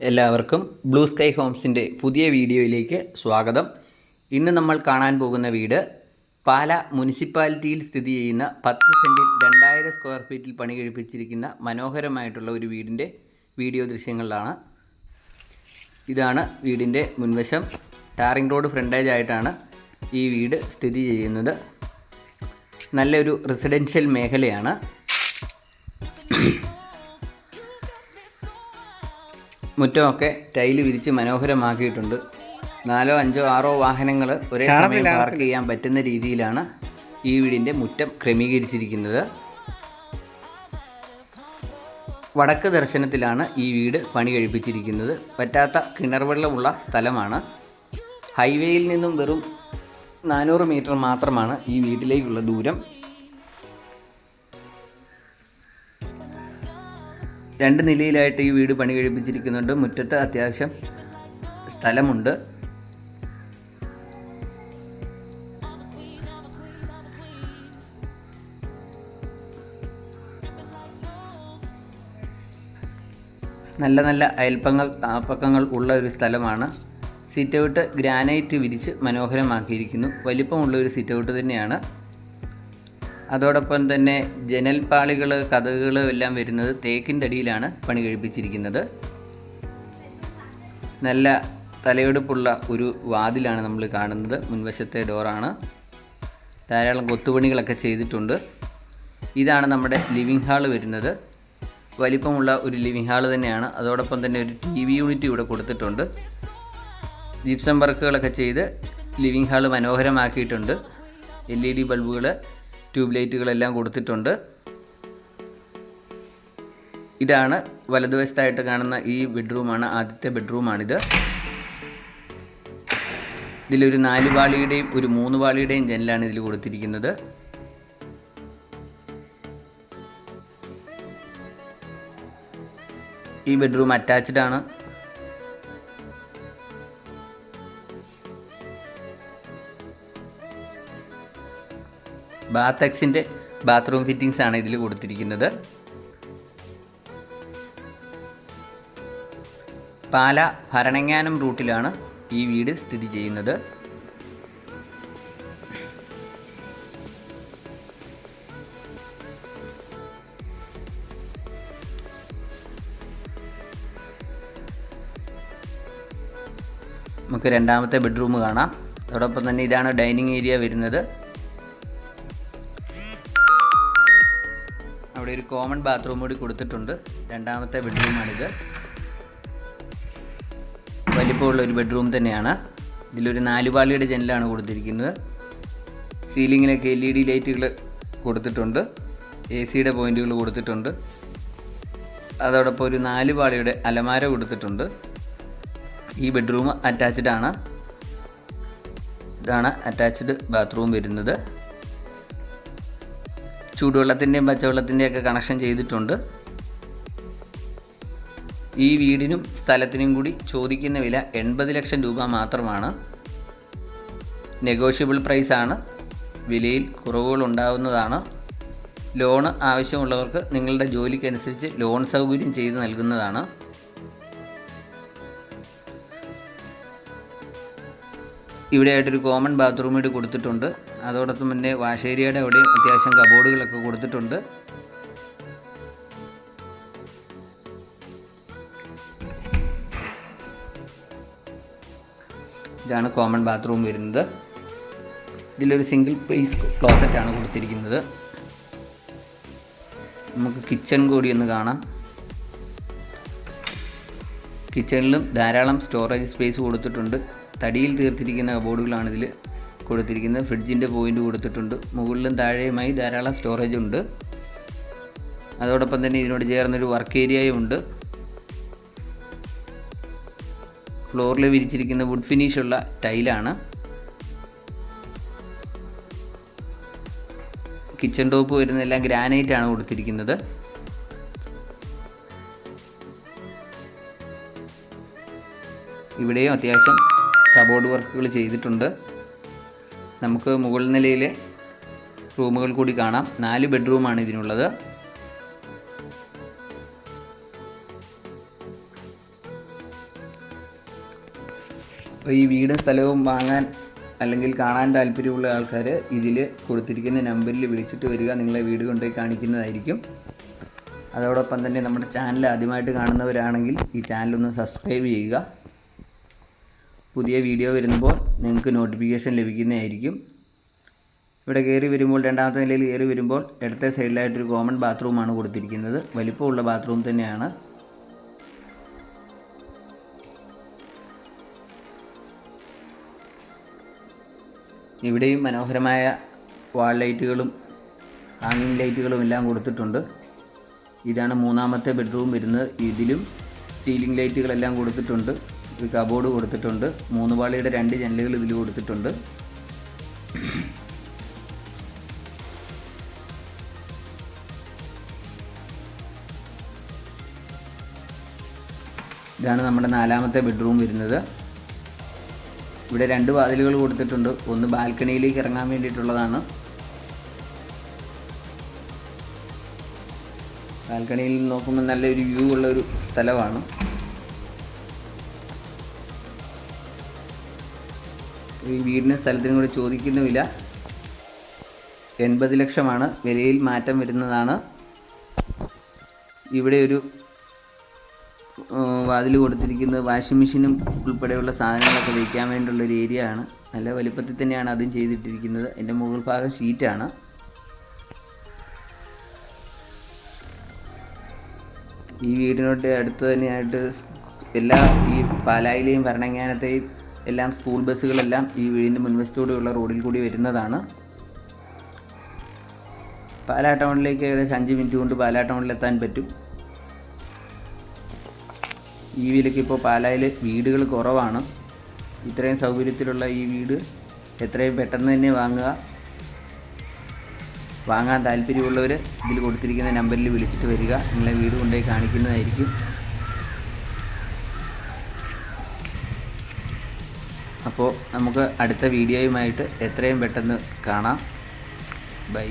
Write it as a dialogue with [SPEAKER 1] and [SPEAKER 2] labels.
[SPEAKER 1] എല്ലാവർക്കും blue sky ഹോംസിൻ്റെ പുതിയ വീഡിയോയിലേക്ക് സ്വാഗതം. ഇന്ന് നമ്മൾ കാണാൻ പോകുന്ന വീട് പാല മുനിസിപ്പാലിറ്റിയിൽ സ്ഥിതി ചെയ്യുന്ന 10 സെൻറ്റിൽ 2000 സ്ക്വയർ ഫീറ്റിൽ പണി കഴിപ്പിച്ചിരിക്കുന്ന മനോഹരമായിട്ടുള്ള ഒരു വീടിൻ്റെ വീഡിയോ ദൃശ്യങ്ങളിലാണ്. ഇതാണ് വീടിൻ്റെ മുൻവശം. ടാറിംഗ് റോഡ് ഫ്രണ്ടേജ് ആയിട്ടാണ് ഈ വീട് സ്ഥിതി ചെയ്യുന്നത്. നല്ലൊരു റെസിഡൻഷ്യൽ മേഖലയാണ്. മുറ്റമൊക്കെ ടൈല് വിരിച്ച് മനോഹരമാക്കിയിട്ടുണ്ട്. 4, 5, 6 വാഹനങ്ങൾ ഒരേ സമയം പാർക്ക് ചെയ്യാൻ പറ്റുന്ന രീതിയിലാണ് ഈ വീടിൻ്റെ മുറ്റം ക്രമീകരിച്ചിരിക്കുന്നത്. വടക്ക് ദർശനത്തിലാണ് ഈ വീട് പണി കഴിപ്പിച്ചിരിക്കുന്നത്. പറ്റാത്ത കിണർവെള്ളമുള്ള സ്ഥലമാണ്. ഹൈവേയിൽ നിന്നും വെറും 400 മീറ്റർ മാത്രമാണ് ഈ വീട്ടിലേക്കുള്ള ദൂരം. 2 നിലയിലായിട്ട് ഈ വീട് പണി കഴിപ്പിച്ചിരിക്കുന്നുണ്ട്. മുറ്റത്ത് അത്യാവശ്യം സ്ഥലമുണ്ട്. നല്ല അയൽപ്പക്കങ്ങൾ ഉള്ള ഒരു സ്ഥലമാണ്. സിറ്റ് ഔട്ട് ഗ്രാനൈറ്റ് വിരിച്ച് മനോഹരമാക്കിയിരിക്കുന്നു. വലിപ്പമുള്ള ഒരു സിറ്റ് ഔട്ട് തന്നെയാണ്. അതോടൊപ്പം തന്നെ ജനൽപ്പാളികൾ, കതകുകൾ എല്ലാം വരുന്നത് തേക്കിൻ്റെ അടിയിലാണ് പണി കഴിപ്പിച്ചിരിക്കുന്നത്. നല്ല തലയെടുപ്പുള്ള ഒരു വാതിലാണ് നമ്മൾ കാണുന്നത്. മുൻവശത്തെ ഡോറാണ്. ധാരാളം കൊത്തുപണികളൊക്കെ ചെയ്തിട്ടുണ്ട്. ഇതാണ് നമ്മുടെ ലിവിങ് ഹാൾ വരുന്നത്. വലിപ്പമുള്ള ഒരു ലിവിങ് ഹാൾ തന്നെയാണ്. അതോടൊപ്പം തന്നെ ഒരു TV യൂണിറ്റ് ഇവിടെ കൊടുത്തിട്ടുണ്ട്. ജിപ്സം വർക്കുകളൊക്കെ ചെയ്ത് ലിവിങ് ഹാൾ മനോഹരമാക്കിയിട്ടുണ്ട്. LED ബൾബുകൾ, ട്യൂബ് ലൈറ്റുകളെല്ലാം കൊടുത്തിട്ടുണ്ട്. ഇതാണ് വലതുവശത്തായിട്ട് കാണുന്ന ഈ ബെഡ്റൂമാണ്. ആദ്യത്തെ ബെഡ്റൂമാണിത്. ഇതിലൊരു 4 പാളിയുടെയും ഒരു 3 പാളിയുടെയും ജനലാണ് ഇതിൽ കൊടുത്തിരിക്കുന്നത്. ഈ ബെഡ്റൂം അറ്റാച്ച്ഡ് ആണ്. ബാത്തെക്സിൻ്റെ ബാത്റൂം ഫിറ്റിങ്സ് ആണ് ഇതിൽ കൊടുത്തിരിക്കുന്നത്. പാല ഭരണങ്ങാനം റൂട്ടിലാണ് ഈ വീട് സ്ഥിതി ചെയ്യുന്നത്. നമുക്ക് രണ്ടാമത്തെ ബെഡ്റൂം കാണാം. അതോടൊപ്പം തന്നെ ഇതാണ് ഡൈനിങ് ഏരിയ വരുന്നത്. അവിടെ ഒരു കോമൺ ബാത്റൂം കൂടി കൊടുത്തിട്ടുണ്ട്. രണ്ടാമത്തെ ബെഡ്റൂമാണിത്. വലിപ്പമുള്ള ഒരു ബെഡ്റൂം തന്നെയാണ്. ഇതിലൊരു 4 പാളിയുടെ ജനലാണ് കൊടുത്തിരിക്കുന്നത്. സീലിങ്ങിലൊക്കെ LED ലൈറ്റുകൾ കൊടുത്തിട്ടുണ്ട്. AC പോയിന്റുകൾ കൊടുത്തിട്ടുണ്ട്. അതോടൊപ്പം ഒരു 4 പാളിയുടെ അലമാര കൊടുത്തിട്ടുണ്ട്. ഈ ബെഡ്റൂം അറ്റാച്ച്ഡ് ആണ്. ഇതാണ് അറ്റാച്ച്ഡ് ബാത്റൂം വരുന്നത്. ചൂടുവെള്ളത്തിൻ്റെയും പച്ചവെള്ളത്തിൻ്റെയൊക്കെ കണക്ഷൻ ചെയ്തിട്ടുണ്ട്. ഈ വീടിനും സ്ഥലത്തിനും കൂടി ചോദിക്കുന്ന വില 80 ലക്ഷം രൂപ മാത്രമാണ്. നെഗോഷ്യബിൾ പ്രൈസാണ്. വിലയിൽ കുറവുകൾ ഉണ്ടാവുന്നതാണ്. ലോണ് ആവശ്യമുള്ളവർക്ക് നിങ്ങളുടെ ജോലിക്കനുസരിച്ച് ലോൺ സൗകര്യം ചെയ്ത് നൽകുന്നതാണ്. ഇവിടെയായിട്ടൊരു കോമൺ ബാത്റൂം കൂടി കൊടുത്തിട്ടുണ്ട്. അതോടൊപ്പം തന്നെ വാഷ് ഏരിയയുടെ അവിടെയും അത്യാവശ്യം കബോർഡുകളൊക്കെ കൊടുത്തിട്ടുണ്ട്. ഇതാണ് കോമൺ ബാത്റൂം വരുന്നത്. ഇതിലൊരു സിംഗിൾ പീസ് ക്ലോസറ്റാണ് കൊടുത്തിരിക്കുന്നത്. നമുക്ക് കിച്ചൺ കൂടി ഒന്ന് കാണാം. കിച്ചണിലും ധാരാളം സ്റ്റോറേജ് സ്പേസ് കൊടുത്തിട്ടുണ്ട്. തടിയിൽ തീർത്തിരിക്കുന്ന കബോർഡുകളാണ് ഇതിൽ കൊടുത്തിരിക്കുന്നത്. ഫ്രിഡ്ജിൻ്റെ പോയിൻ്റ് കൊടുത്തിട്ടുണ്ട്. മുകളിലും താഴെയുമായി ധാരാളം സ്റ്റോറേജ് ഉണ്ട്. അതോടൊപ്പം തന്നെ ഇതിനോട് ചേർന്നൊരു വർക്ക് ഏരിയയും ഉണ്ട്. ഫ്ലോറിൽ വിരിച്ചിരിക്കുന്ന വുഡ് ഫിനിഷുള്ള ടൈലാണ്. കിച്ചൺ ടോപ്പ് വരുന്നതെല്ലാം ഗ്രാനൈറ്റ് ആണ് കൊടുത്തിരിക്കുന്നത്. ഇവിടെയും അത്യാവശ്യം കബോർഡ് വർക്കുകൾ ചെയ്തിട്ടുണ്ട്. നമുക്ക് മുകൾ നിലയിലെ റൂമുകൾ കൂടി കാണാം. 4 ബെഡ്റൂമാണ് ഇതിനുള്ളത്. ഈ വീടും സ്ഥലവും വാങ്ങാൻ അല്ലെങ്കിൽ കാണാൻ താല്പര്യമുള്ള ആൾക്കാർ ഇതിൽ കൊടുത്തിരിക്കുന്ന നമ്പറിൽ വിളിച്ചിട്ട് വരിക. നിങ്ങളെ വീട് കൊണ്ടുപോയി കാണിക്കുന്നതായിരിക്കും. അതോടൊപ്പം തന്നെ നമ്മുടെ ചാനൽ ആദ്യമായിട്ട് കാണുന്നവരാണെങ്കിൽ ഈ ചാനലൊന്ന് സബ്സ്ക്രൈബ് ചെയ്യുക. പുതിയ വീഡിയോ വരുമ്പോൾ നിങ്ങൾക്ക് നോട്ടിഫിക്കേഷൻ ലഭിക്കുന്നതായിരിക്കും. ഇവിടെ കയറി വരുമ്പോൾ, രണ്ടാമത്തെ നിലയിൽ കയറി വരുമ്പോൾ ഇടത്തെ സൈഡിലായിട്ടൊരു കോമൺ ബാത്റൂമാണ് കൊടുത്തിരിക്കുന്നത്. വലിപ്പമുള്ള ബാത്റൂം തന്നെയാണ്. ഇവിടെയും മനോഹരമായ വാൾ ലൈറ്റുകളും ഹാങ്ങിങ് ലൈറ്റുകളും എല്ലാം കൊടുത്തിട്ടുണ്ട്. ഇതാണ് മൂന്നാമത്തെ ബെഡ്റൂം വരുന്നത്. ഇതിലും സീലിംഗ് ലൈറ്റുകളെല്ലാം കൊടുത്തിട്ടുണ്ട്. ഒരു കബോർഡ് കൊടുത്തിട്ടുണ്ട്. 3 പാളിയുടെ 2 ജനലുകൾ ഇതിൽ കൊടുത്തിട്ടുണ്ട്. ഇതാണ് നമ്മുടെ 4ാമത്തെ ബെഡ്റൂം വരുന്നത്. ഇവിടെ 2 വാതിലുകൾ കൊടുത്തിട്ടുണ്ട്. ഒന്ന് ബാൽക്കണിയിലേക്ക് ഇറങ്ങാൻ വേണ്ടിയിട്ടുള്ളതാണ്. ബാൽക്കണിയിൽ നോക്കുമ്പോൾ നല്ലൊരു വ്യൂ ഉള്ള ഒരു സ്ഥലമാണ്. ഈ വീടിന് സ്ഥലത്തിനും കൂടി ചോദിക്കുന്ന വില 80 ലക്ഷമാണ്. വിലയിൽ മാറ്റം വരുന്നതാണ്. ഇവിടെ ഒരു വാതിൽ കൊടുത്തിരിക്കുന്നത് വാഷിംഗ് മെഷീനും ഉൾപ്പെടെയുള്ള സാധനങ്ങളൊക്കെ വയ്ക്കാൻ വേണ്ടിയുള്ളൊരു ഏരിയ ആണ്. നല്ല വലുപ്പത്തിൽ തന്നെയാണ് അതും ചെയ്തിട്ടിരിക്കുന്നത്. എൻ്റെ മുകൾ ഭാഗം ഷീറ്റാണ്. ഈ വീടിനോട്ട് അടുത്ത് തന്നെയായിട്ട് എല്ലാ ഈ പാലായിലെയും ഭരണങ്ങാനത്തെയും എല്ലാം സ്കൂൾ ബസ്സുകളെല്ലാം ഈ വീടിൻ്റെ മുൻവശത്തോടെയുള്ള റോഡിൽ കൂടി വരുന്നതാണ്. പാലാ ടൗണിലേക്ക് ഏകദേശം 5 മിനിറ്റ് കൊണ്ട് പാലാ ടൗണിലെത്താൻ പറ്റും. ഈ വിലയ്ക്ക് ഇപ്പോൾ പാലായിൽ വീടുകൾ കുറവാണ്. ഇത്രയും സൗകര്യത്തിലുള്ള ഈ വീട് എത്രയും പെട്ടെന്ന് തന്നെ വാങ്ങുക. വാങ്ങാൻ താല്പര്യമുള്ളവർ ഇതിൽ കൊടുത്തിരിക്കുന്ന നമ്പറിൽ വിളിച്ചിട്ട് വരിക. നിങ്ങളെ വീട് കൊണ്ടുപോയി കാണിക്കുന്നതായിരിക്കും. അപ്പോൾ നമുക്ക് അടുത്ത വീഡിയോയുമായിട്ട് എത്രയും പെട്ടെന്ന് കാണാം. ബൈ.